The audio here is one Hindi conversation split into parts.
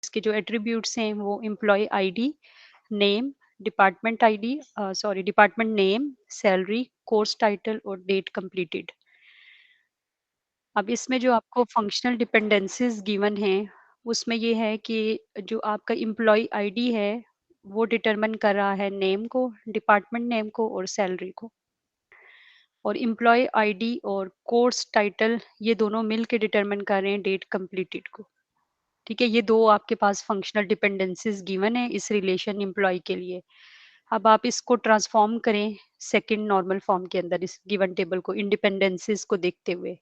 इसके जो एट्रीब्यूट्स हैं वो employee ID, name, department ID, sorry department name, salary, course title और डेट कंप्लीटेड। अब इसमें जो आपको फंक्शनल डिपेंडेंसीज गिवन हैं, उसमें ये है कि जो आपका एम्प्लॉय आईडी है, वो डिटरमिन कर रहा है नेम को, डिपार्टमेंट नेम को और सैलरी को। और एम्प्लॉय आईडी और कोर्स टाइटल ये दोनों मिल के डिटरमिन कर रहे हैं डेट कंप्लीटेड को। ठीक है, ये दो आपके पास फंक्शनल डिपेंडेंसीज गिवन है इस रिलेशन एम्प्लॉय के लिए। अब आप इसको ट्रांसफॉर्म करें सेकंड नॉर्मल फॉर्म के अंदर इस गिवन टेबल को इंडिपेंडेंसीज को देखते हुए।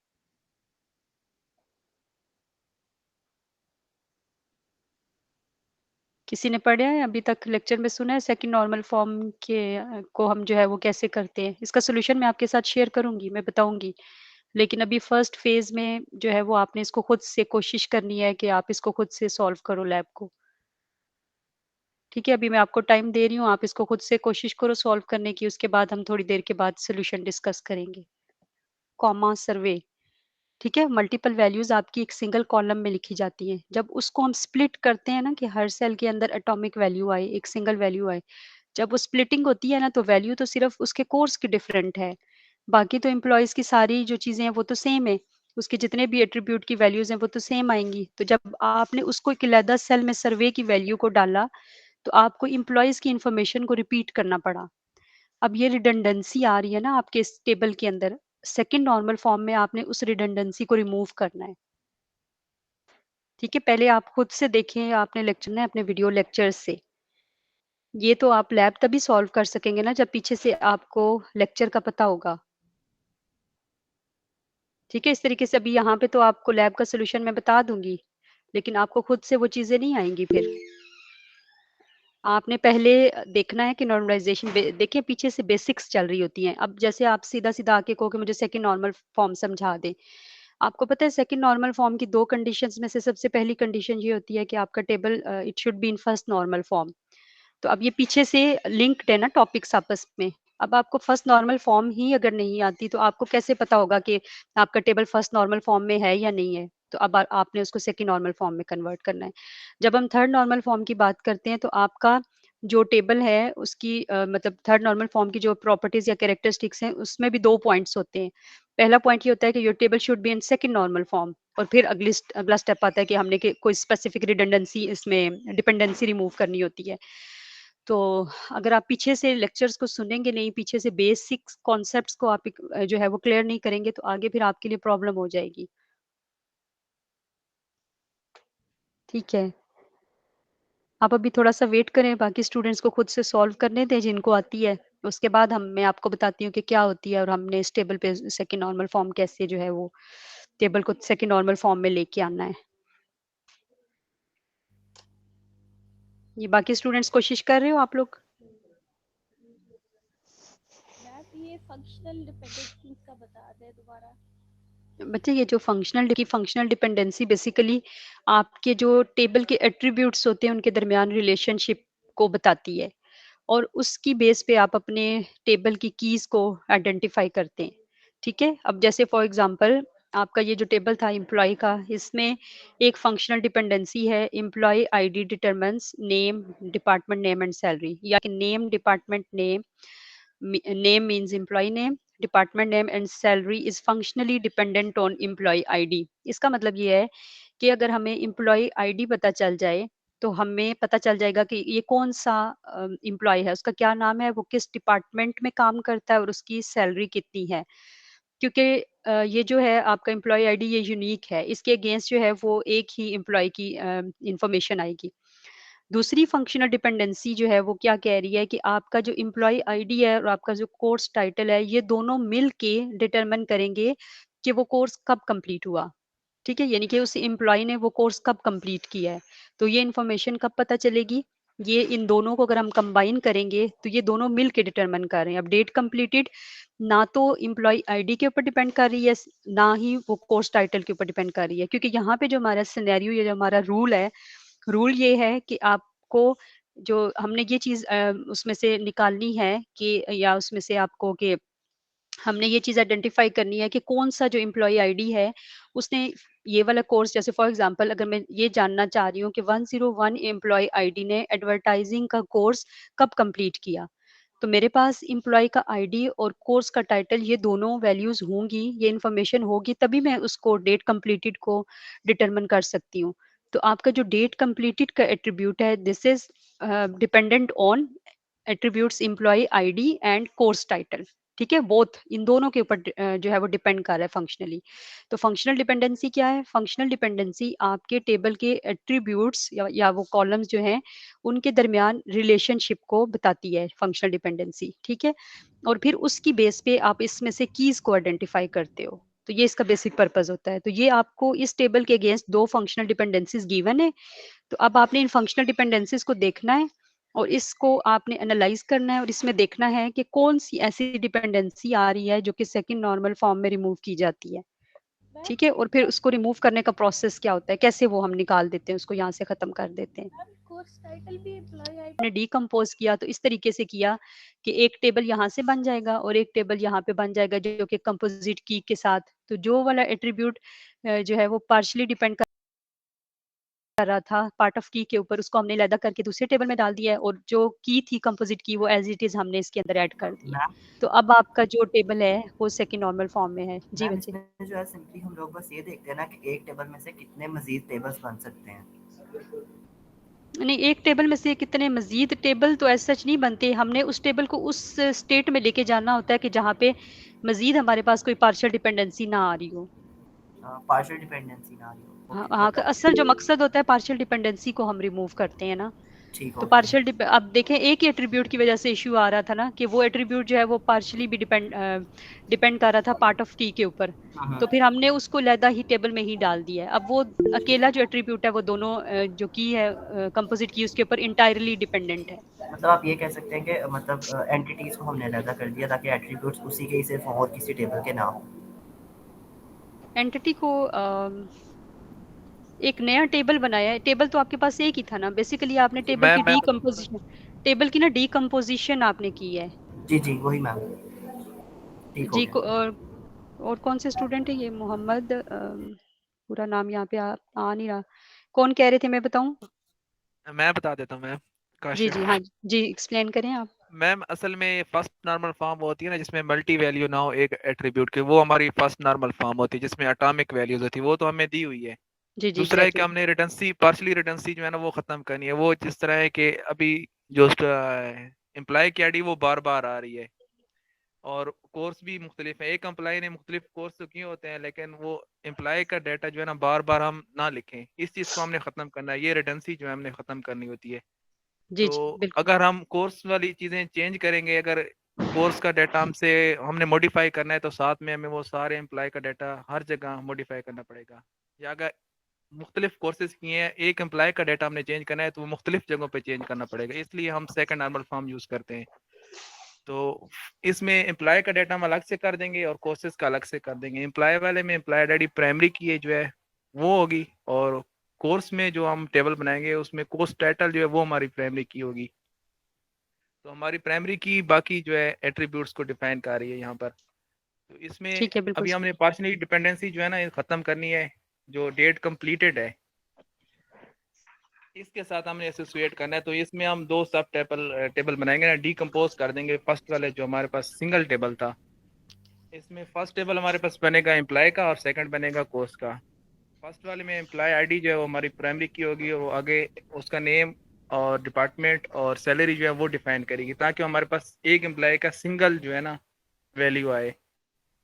किसी ने पढ़ा है अभी तक लेक्चर में, सुना है सेकंड नॉर्मल फॉर्म के को हम जो है वो कैसे करते हैं? इसका सोल्यूशन मैं आपके साथ शेयर करूंगी, मैं बताऊंगी। लेकिन अभी फर्स्ट फेज में जो है वो आपने इसको खुद से कोशिश करनी है कि आप इसको खुद से सॉल्व करो लैब को। ठीक है, अभी मैं आपको टाइम दे रही हूँ, आप इसको खुद से कोशिश करो सॉल्व करने की, उसके बाद हम थोड़ी देर के बाद सोल्यूशन डिस्कस करेंगे। कॉमा सर्वे। ठीक है, मल्टीपल वैल्यूज आपकी एक सिंगल कॉलम में लिखी जाती हैं। जब उसको हम स्प्लिट करते हैं ना कि हर सेल के अंदर एटॉमिक वैल्यू आए, एक सिंगल वैल्यू आए, जब वो स्प्लिटिंग होती है ना तो वैल्यू तो सिर्फ उसके कोर्स की डिफरेंट है, बाकी तो एम्प्लॉयज की सारी जो चीजें हैं वो तो सेम है। उसके जितने भी एट्रीब्यूट की वैल्यूज हैं वो तो सेम आएंगी। तो जब आपने उसको एक अलग सेल में सर्वे की वैल्यू को डाला, तो आपको एम्प्लॉयज की इंफॉर्मेशन को रिपीट करना पड़ा। अब ये रिडंडेंसी आ रही है ना आपके इस टेबल के अंदर, सेकंड नॉर्मल फॉर्म में आपने उस रिडंडेंसी को रिमूव करना है। ठीक है, पहले आप खुद से देखें, आपने लेक्चर ना अपने वीडियो लेक्चर्स से। ये तो आप लैब तभी सॉल्व कर सकेंगे ना जब पीछे से आपको लेक्चर का पता होगा। ठीक है, इस तरीके से अभी यहाँ पे तो आपको लैब का सोल्यूशन मैं बता दूंगी, लेकिन आपको खुद से वो चीजें नहीं आएंगी। फिर आपने पहले देखना है कि नॉर्मलाइजेशन देखिए पीछे से बेसिक्स चल रही होती हैं। अब जैसे आप सीधा सीधा आके कहो कि मुझे सेकंड नॉर्मल फॉर्म समझा दें, आपको पता है सेकंड नॉर्मल फॉर्म की दो कंडीशंस में से सबसे पहली कंडीशन ये होती है कि आपका table it should be in first normal form. तो अब ये पीछे से लिंक्ड है ना टॉपिक्स आपस में। अब आपको फर्स्ट नॉर्मल फॉर्म ही अगर नहीं आती तो आपको कैसे पता होगा कि आपका टेबल फर्स्ट नॉर्मल फॉर्म में है या नहीं है? तो अब आपने उसको सेकंड नॉर्मल फॉर्म में कन्वर्ट करना है। जब हम थर्ड नॉर्मल फॉर्म की बात करते हैं तो आपका जो टेबल है उसकी मतलब थर्ड नॉर्मल फॉर्म की जो प्रॉपर्टीज या कैरेक्टरिस्टिक्स हैं उसमें भी दो पॉइंट्स होते हैं। पहला पॉइंट ये होता है कि your table should be in second normal form, और फिर अगला स्टेप आता है कि हमने कोई स्पेसिफिक रिडंडेंसी इसमें डिपेंडेंसी रिमूव करनी होती है। तो अगर आप पीछे से लेक्चर्स को सुनेंगे नहीं, पीछे से बेसिक कॉन्सेप्ट्स को आप जो है वो क्लियर नहीं करेंगे, तो आगे फिर आपके लिए प्रॉब्लम हो जाएगी। ठीक है, आप अभी थोड़ा सा वेट करें, बाकी स्टूडेंट्स को खुद से सॉल्व करने दें जिनको आती है। उसके बाद हम मैं आपको बताती हूँ कि क्या होती है और हमने इस टेबल पे सेकंड नॉर्मल फॉर्म कैसे जो है वो टेबल को सेकंड नॉर्मल फॉर्म में लेके आना है। ये बाकी स्टूडेंट्स कोशिश कर रहे हो आप लोग? मैम ये फंक्शनल डिपेंडेंसीज का बता दें दोबारा। बच्चे ये जो फंक्शनल डिपेंडेंसी बेसिकली आपके जो टेबल के एट्रीब्यूट्स होते हैं उनके दरमियान रिलेशनशिप को बताती है, और उसकी बेस पे आप अपने टेबल की कीज को आइडेंटिफाई करते हैं। ठीक है, अब जैसे फॉर एग्जांपल आपका ये जो टेबल था एम्प्लॉय का, इसमें एक फंक्शनल डिपेंडेंसी है employee ID determines name, department name and salary, या कि name department name, name means employee name, department name and salary is functionally dependent on employee id। इसका मतलब ये है कि अगर हमें employee id पता चल जाए तो हमें पता चल जाएगा कि ये कौन सा एम्प्लॉय है, उसका क्या नाम है, वो किस डिपार्टमेंट में काम करता है और उसकी सैलरी कितनी है। क्योंकि ये जो है आपका एम्प्लॉय आईडी ये यूनिक है, इसके अगेंस्ट जो है वो एक ही एम्प्लॉय की इंफॉर्मेशन आएगी। दूसरी फंक्शनल डिपेंडेंसी जो है वो क्या कह रही है कि आपका जो एम्प्लॉय आईडी है और आपका जो कोर्स टाइटल है ये दोनों मिल के डिटरमिन करेंगे कि वो कोर्स कब कंप्लीट हुआ। ठीक है, यानी कि उस एम्प्लॉय ने वो कोर्स कब कंप्लीट किया है। तो ये इन्फॉर्मेशन कब पता चलेगी? ये इन दोनों को अगर हम कंबाइन करेंगे तो ये दोनों मिल के डिटरमिन कर रहे हैं। अब डेट कंप्लीटेड ना तो एम्प्लॉय आईडी के ऊपर डिपेंड कर रही है, ना ही वो कोर्स टाइटल के ऊपर डिपेंड कर रही है, क्योंकि यहाँ पे जो हमारा सिनेरियो, ये जो हमारा रूल है, रूल ये है कि आपको जो हमने ये चीज उसमें से निकालनी है कि, या उसमें से आपको कि हमने ये चीज आइडेंटिफाई करनी है कि कौन सा जो एम्प्लॉय आईडी है उसने ये वाला कोर्स, जैसे फॉर एग्जांपल अगर मैं ये जानना चाह रही हूँ कि 101 एम्प्लॉय आईडी ने एडवर्टाइजिंग का कोर्स कब कंप्लीट किया, तो मेरे पास एम्प्लॉय का आईडी और कोर्स का टाइटल, ये दोनों वैल्यूज होंगी, ये इन्फॉर्मेशन होगी, तभी मैं उसको डेट कंप्लीटेड को डिटरमिन कर सकती हूँ। तो आपका जो डेट कंप्लीटेड का एट्रीब्यूट है, this is dependent on attributes employee ID and course title. ठीक है, बोथ इन दोनों के ऊपर जो है वो डिपेंड कर रहा है फंक्शनली। तो फंक्शनल डिपेंडेंसी क्या है? फंक्शनल डिपेंडेंसी आपके टेबल के एट्रीब्यूट्स या वो कॉलम्स जो हैं उनके दरमियान रिलेशनशिप को बताती है, फंक्शनल डिपेंडेंसी। ठीक है, और फिर उसकी बेस पे आप इसमें से कीज को आइडेंटिफाई करते हो। तो ये इसका बेसिक पर्पस होता है। तो ये आपको इस टेबल के अगेंस्ट दो फंक्शनल डिपेंडेंसीज गिवन है, तो अब आपने इन फंक्शनल डिपेंडेंसीज को देखना है और इसको आपने एनालाइज करना है और इसमें देखना है कि कौन सी ऐसी डिपेंडेंसी आ रही है जो कि सेकंड नॉर्मल फॉर्म में रिमूव की जाती है। मैम ठीक है, और फिर उसको रिमूव करने का प्रोसेस क्या होता है, कैसे वो हम निकाल देते हैं, उसको यहाँ से खत्म कर देते हैं। मैम कोर्स टाइटल भी एम्प्लॉय आईडी। हमने डीकम्पोज किया तो इस तरीके से किया कि एक टेबल यहाँ से बन जाएगा और एक टेबल यहाँ पे बन जाएगा जो कि कंपोजिट की के साथ। तो जो वाला एट्रीब्यूट जो है वो पार्शली डिपेंड कर रहा था पार्ट ऑफ की के ऊपर, उसको हमने अलग करके दूसरे टेबल में डाल दिया है, और जो की थी कंपोजिट की वो एज इट इज हमने इसके अंदर ऐड कर दी है। मैम तो अब आपका जो टेबल है वो सेकंड नॉर्मल फॉर्म में है। जी मैम बच्चे। इसमें जो है सिंपली हम लोग बस ये देखते हैं ना कि एक टेबल में से कितने मजीद टेबल्स बन सकते हैं। नहीं, एक टेबल में से कितने मजीद टेबल तो ऐसा सच नहीं बनते, हमने उस टेबल को उस स्टेट में लेके जाना होता है कि जहाँ पे मजीद हमारे पास कोई पार्शियल डिपेंडेंसी ना आ रही हो। पार्शियल डिपेंडेंसी ना आ रही हो। हाँ ओके हाँ, मतलब असल जो मकसद होता है पार्शियल डिपेंडेंसी को हम रिमूव करते हैं ना। ठीक तो हो गया। पार्शियल अब देखें, एक ही एट्रीब्यूट की वजह से इश्यू आ रहा था ना कि वो एट्रीब्यूट जो है वो पार्शियली भी डिपेंड कर रहा था पार्ट ऑफ की के ऊपर। तो फिर हमने उसको लैदा ही टेबल में ही डाल दिया है। अब वो अकेला जो एट्रीब्यूट है वो दोनों जो की है कंपोजिट की, उसके ऊपर इंटायरली डिपेंडेंट है। मतलब आप ये कह सकते हैं कि मतलब एंटिटीज को हमने अलग कर दिया ताकि एट्रीब्यूट्स उसी के ही सिर्फ हों और किसी टेबल के ना हो। एंटिटी को एक नया टेबल बनाया है। टेबल तो आपके पास एक ही था ना, बेसिकली आपने टेबल की मैं डीकम्पोजिशन, टेबल की ना डीकम्पोजिशन आपने की है। जी जी वही मैम, ठीक हो जी गया। को और कौन से स्टूडेंट है ये? मोहम्मद पूरा नाम यहाँ पे आ नहीं रहा। कौन कह रहे थे, मैं बताऊं? मैं बता देता हूँ मैम। जी काशिफ। जी हाँ जी, एक्सप्लेन करें आप। मैम असल में फर्स्ट नॉर्मल फॉर्म होती है ना जिसमें मल्टी वैल्यू ना हो एक एट्रीब्यूट के, वो हमारी फर्स्ट नॉर्मल फॉर्म होती है जिसमें एटॉमिक वैल्यूज होती है, वो तो हमें दी हुई है। जी जी दूसरा है कि एग्जैक्टली। हमने रिडंडेंसी पार्शली रिडंडेंसी जो है ना वो खत्म करनी है। वो जिस तरह है कि अभी जो एम्प्लॉय की आईडी वो बार बार आ रही है और कोर्स भी मुख्तलिफ है। एक एम्प्लॉय ने मुख्तलिफ कोर्स तो किए होते हैं लेकिन वो एम्प्लॉय का डाटा जो है ना बार बार हम ना लिखें, इस चीज़ को हमने ख़त्म करना है। ये रिडंडेंसी जो है हमने ख़त्म करनी होती है। जी तो जी बिल्कुल। अगर हम कोर्स वाली चीज़ें चेंज करेंगे, अगर कोर्स का डाटा हमसे हमने मॉडिफाई करना है तो साथ में हमें वो सारे एम्प्लॉय का डाटा हर जगह मॉडिफाई करना पड़ेगा। या अगर मुख्तलिफ कोर्सेज किए हैं, एक एम्प्लॉय का डाटा हमने चेंज करना है तो वो मुख्तलिफ जगहों पे चेंज करना पड़ेगा, इसलिए हम सेकंड नॉर्मल फॉर्म यूज़ करते हैं। तो इसमें एम्प्लॉय का डाटा हम अलग से कर देंगे और कोर्सेज का अलग से कर देंगे। एम्प्लॉय वाले में एम्प्लॉय आईडी प्राइमरी की है जो है वो होगी, और कोर्स में जो हम टेबल बनाएंगे उसमें कोर्स टाइटल जो है वो हमारी प्राइमरी की होगी। तो हमारी प्राइमरी की बाकी जो है एट्रीब्यूट्स को डिफाइन कर रही है यहाँ पर। तो इसमें ठीक है, बिल्कुल अभी सही। हमने पार्शली डिपेंडेंसी जो है ना ख़त्म करनी है। जो डेट कंप्लीटेड है इसके साथ हमने एसोसिएट करना है, तो इसमें हम दो सब टेबल बनाएंगे ना, डीकम्पोज कर देंगे। फर्स्ट वाले जो हमारे पास सिंगल टेबल था, इसमें फर्स्ट टेबल हमारे पास बनेगा एम्प्लॉय का और सेकंड बनेगा कोर्स का। फर्स्ट वाले में एम्प्लॉय आईडी जो है वो हमारी प्राइमरी की होगी और वो आगे उसका नेम और डिपार्टमेंट और सैलरी जो है वो डिफाइन करेगी, ताकि हमारे पास एक एम्प्लॉय का सिंगल जो है ना वैल्यू आए।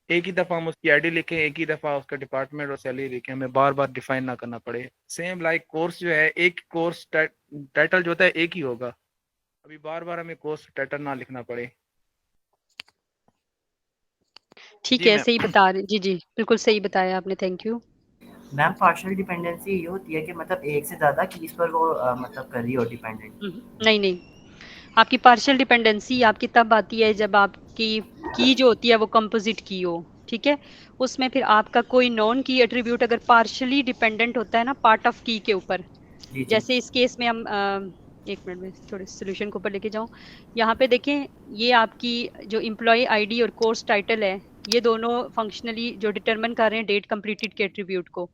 एक ही दफ़ा हम उसकी आईडी लिखें, एक ही दफ़ा उसका डिपार्टमेंट और सैलरी लिखें, हमें बार बार डिफाइन ना करना पड़े। सेम लाइक कोर्स जो है, एक कोर्स टाइटल जो होता है एक ही होगा, अभी बार बार हमें कोर्स टाइटल ना लिखना पड़े। ठीक जी है, सही मैम। बता रहे। जी जी बिल्कुल सही बताया आपने, thank you. Ma'am partial dependency ये होती है कि मतलब एक से ज़्यादा कीज़ पर वो मतलब कर रही हो डिपेंडेंट। नहीं नहीं, आपकी पार्शियल डिपेंडेंसी आपकी तब आती है जब आपकी की जो होती है वो कंपोजिट की हो। ठीक है, उसमें फिर आपका कोई नॉन की एट्रीब्यूट अगर पार्शियली डिपेंडेंट होता है ना पार्ट ऑफ की के ऊपर, जी जी जैसे इस केस में हम एक मिनट में थोड़े सोल्यूशन को ऊपर लेके जाऊं। यहाँ पे देखें, ये आपकी जो एम्प्लॉय आईडी और कोर्स टाइटल है, ये दोनों फंक्शनली जो डिटरमिन कर रहे हैं डेट कंप्लीटेड के एट्रीब्यूट को।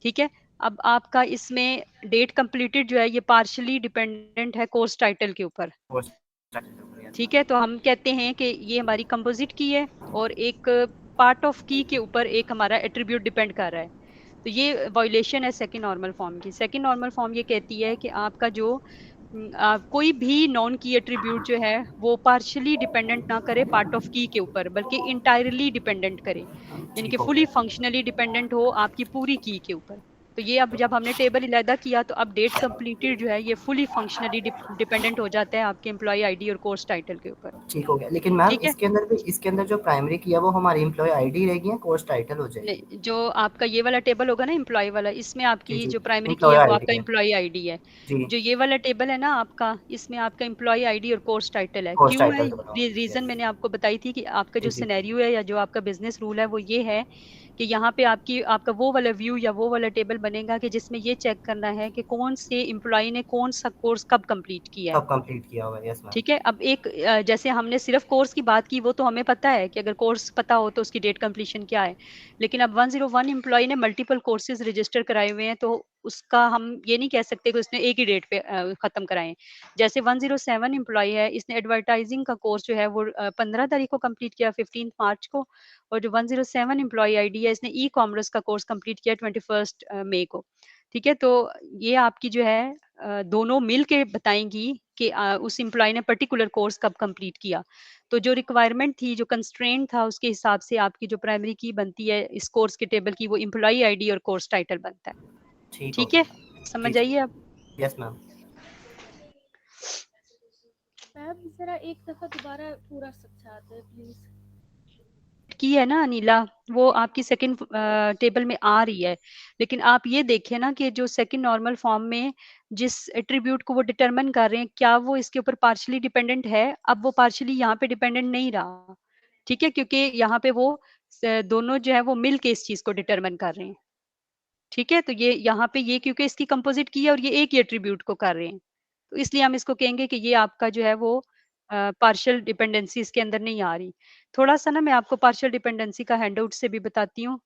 ठीक है। अब आपका इसमें डेट कंप्लीटेड जो है ये पार्शियली डिपेंडेंट है कोर्स टाइटल के ऊपर, कोर्स टाइटल, यस ठीक है। तो हम कहते हैं कि ये हमारी कंपोजिट की है और एक पार्ट ऑफ की के ऊपर एक हमारा एट्रीब्यूट डिपेंड कर रहा है। तो ये वायलेशन है सेकंड नॉर्मल फॉर्म की। सेकंड नॉर्मल फॉर्म ये कहती है कि आपका जो कोई भी नॉन की एट्रीब्यूट जो है वो पार्शियली डिपेंडेंट ना करे पार्ट ऑफ की के ऊपर, बल्कि इंटायरली डिपेंडेंट करे, यानी कि ठीक हो फुली गया। फंक्शनली डिपेंडेंट हो आपकी पूरी की के ऊपर। तो ये अब जब हमने टेबल अलहदा किया तो अब डेट कंप्लीटेड जो है ये फुली फंक्शनली डिपेंडेंट हो जाता है आपके एम्प्लॉय आईडी और कोर्स टाइटल के ऊपर, ठीक हो गया। लेकिन मैम ठीक है। इसके अंदर जो प्राइमरी किया वो हमारी एम्प्लॉय आईडी रहेगी या कोर्स टाइटल हो जाएगी? नहीं, जो आपका ये वाला टेबल होगा ना एम्प्लॉय वाला, इसमें जी, आपकी जी। जो प्राइमरी की एम्प्लॉय है वो आईडी आपका है। एम्प्लॉय आईडी है। जी, जो ये वाला टेबल है ना आपका, इसमें आपका एम्प्लॉय आईडी और कोर्स टाइटल है। कोर्स क्यों है? टाइटल तो बनाओ। Reason yes. मैंने आपको बताई थी कि आपका जी, जो जी। सिनेरियो है या जो आपका बिजनेस रूल है वो ये है कि यहाँ पे आपका वो वाला व्यू या वो वाला टेबल बनेगा कि जिसमें ये चेक करना है कि कौन से एम्प्लॉय ने कौन सा कोर्स कब कंप्लीट किया है, कब कंप्लीट किया हुआ है? Yes ma'am. ठीक है। अब एक जैसे हमने सिर्फ कोर्स की बात की, वो तो हमें पता है कि अगर कोर्स पता हो तो उसकी डेट कंप्लीशन क्या है। लेकिन अब 101 एम्प्लॉय ने मल्टीपल कोर्सेज रजिस्टर कराए हुए हैं, तो उसका हम ये नहीं कह सकते कि उसने एक ही डेट पे खत्म कराए। जैसे 107 एम्प्लॉय है, इसने एडवर्टाइजिंग का कोर्स जो है वो 15 तारीख को कंप्लीट किया, 15 मार्च को। और जो 107 एम्प्लॉय आईडी है, इसने ई कॉमर्स का कोर्स कंप्लीट किया 21 मई को, ठीक है। तो ये आपकी जो है दोनों मिल के बताएंगी कि उस एम्प्लॉय ने पर्टिकुलर कोर्स कब कंप्लीट किया। तो जो रिक्वायरमेंट थी, जो कंस्ट्रेंट था, उसके हिसाब से आपकी जो प्राइमरी की बनती है इस कोर्स के टेबल की, वो एम्प्लॉय आईडी और कोर्स टाइटल बनता है, ठीक हो ठीक है। गया। जी, समझ जी। आइए आप? Yes ma'am. मैम जरा एक दफा दोबारा पूरा समझा दें प्लीज। की है ना अनिला, वो आपकी सेकंड टेबल में आ रही है। लेकिन आप ये देखिए ना कि जो सेकंड नॉर्मल फॉर्म में जिस एट्रीब्यूट को वो डिटरमिन कर रहे हैं, क्या वो इसके ऊपर पार्शियली डिपेंडेंट है? अब वो पार्शियली यहाँ पे डिपेंडेंट नहीं रहा, ठीक है, क्योंकि यहाँ पे वो दोनों जो है वो मिल के इस चीज को डिटरमिन कर रहे हैं, ठीक है। तो ये यहाँ पे ये क्योंकि इसकी कंपोजिट की है और ये एक ही एट्रीब्यूट को कर रहे हैं, तो इसलिए हम इसको कहेंगे कि ये आपका जो है वो पार्शियल डिपेंडेंसी इसके अंदर नहीं आ रही। थोड़ा सा ना मैं आपको पार्शियल डिपेंडेंसी का हैंडआउट से भी बताती हूँ।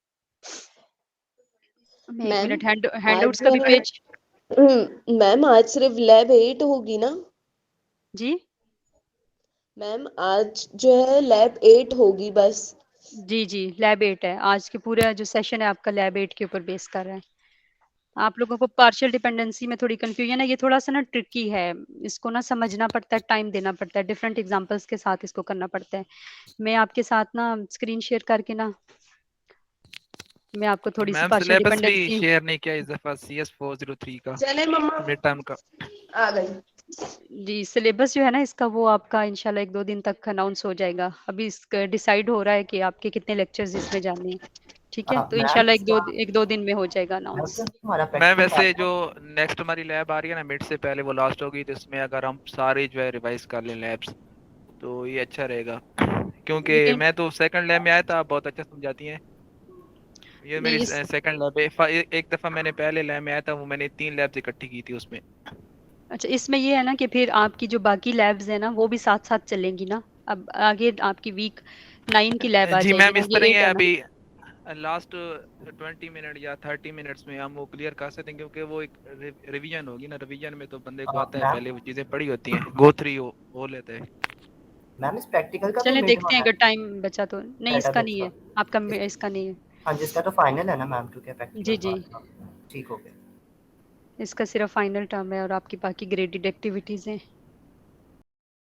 मैं एक मैम मिनट आज हैंडआउट्स का जो भी है पेज। मैम आज सिर्फ लैब 8 होगी ना? जी मैम आज जो है लैब 8 होगी बस। जी जी, लैब 8 है आज के। पूरा जो सेशन है आपका लैब 8 के ऊपर बेस कर रहा है। आप लोगों को पार्शियल डिपेंडेंसी में थोड़ी कंफ्यूजन है, ये थोड़ा सा ना ट्रिकी है, इसको ना समझना पड़ता है, टाइम देना पड़ता है, डिफरेंट एग्जांपल्स के साथ इसको करना पड़ता है। मैं आपके साथ ना स्क्रीन शेयर करके ना मैं आपको थोड़ी सी मैम पार्शियल सिलेबस भी डिपेंडेंसी। शेयर नहीं किया इस दफा CS 403 का चले मम्मा मिड टर्म का। आ गई। जी, सिलेबस जो है ना इसका वो आपका इंशाल्लाह 1-2 दिन तक अनाउंस हो जाएगा। अभी इसका डिसाइड हो रहा है कि आपके कितने लेक्चर्स इसमें जाने हैं, ठीक है। तो मैम इंशाल्लाह इसका 1-2 दिन में हो जाएगा मैम अनाउंस। क्या हमारा मैं प्रैक्टिकल वैसे लैब जो है? नेक्स्ट हमारी लैब आ रही है ना मिड से पहले वो लास्ट होगी, तो इसमें अगर हम सारे जो है रिवाइज कर लें लैब्स तो ये अच्छा रहेगा, क्योंकि लेकिन मैं तो सेकंड लैब में आया था, बहुत अच्छा समझाती हैं। ये मेरी नहीं इस सेकंड लैब है। एक दफा मैंने पहले लैब में आया था, वो मैंने 3 लैब्स इकट्ठी की थी उसमें। अच्छा, इसमें ये है ना कि फिर आपकी जो बाकी लैब्स है ना वो भी साथ-साथ चलेंगी ना। अब आगे आपकी वीक 9 की लैब आ जी जाएगी मैम, ना, इस तरह ये ही 8 है है ना। अभी लास्ट 20 मिनट या 30 मिनट्स में हम वो क्लियर कर सकते हैं, क्योंकि वो एक रिवीजन होगी ना। रिवीजन में तो बंदे को आता है, मैम पहले वो चीजें पढ़ी होती हैं, गो थ्री हो लेता है। मैम इस प्रैक्टिकल का भी चलें मिड देखते हैं वाला अगर टाइम बचा तो। नहीं इसका डेटाबेस नहीं का है, आपका इस इसका नहीं है। हाँ जिसका तो फाइनल है ना मैम, क्योंकि जी, प्रैक्टिकल जी। बाद का। ठीक हो गया। इसका सिर्फ फाइनल टर्म है और आपकी बाकी ग्रेडेड एक्टिविटीज़ हैं।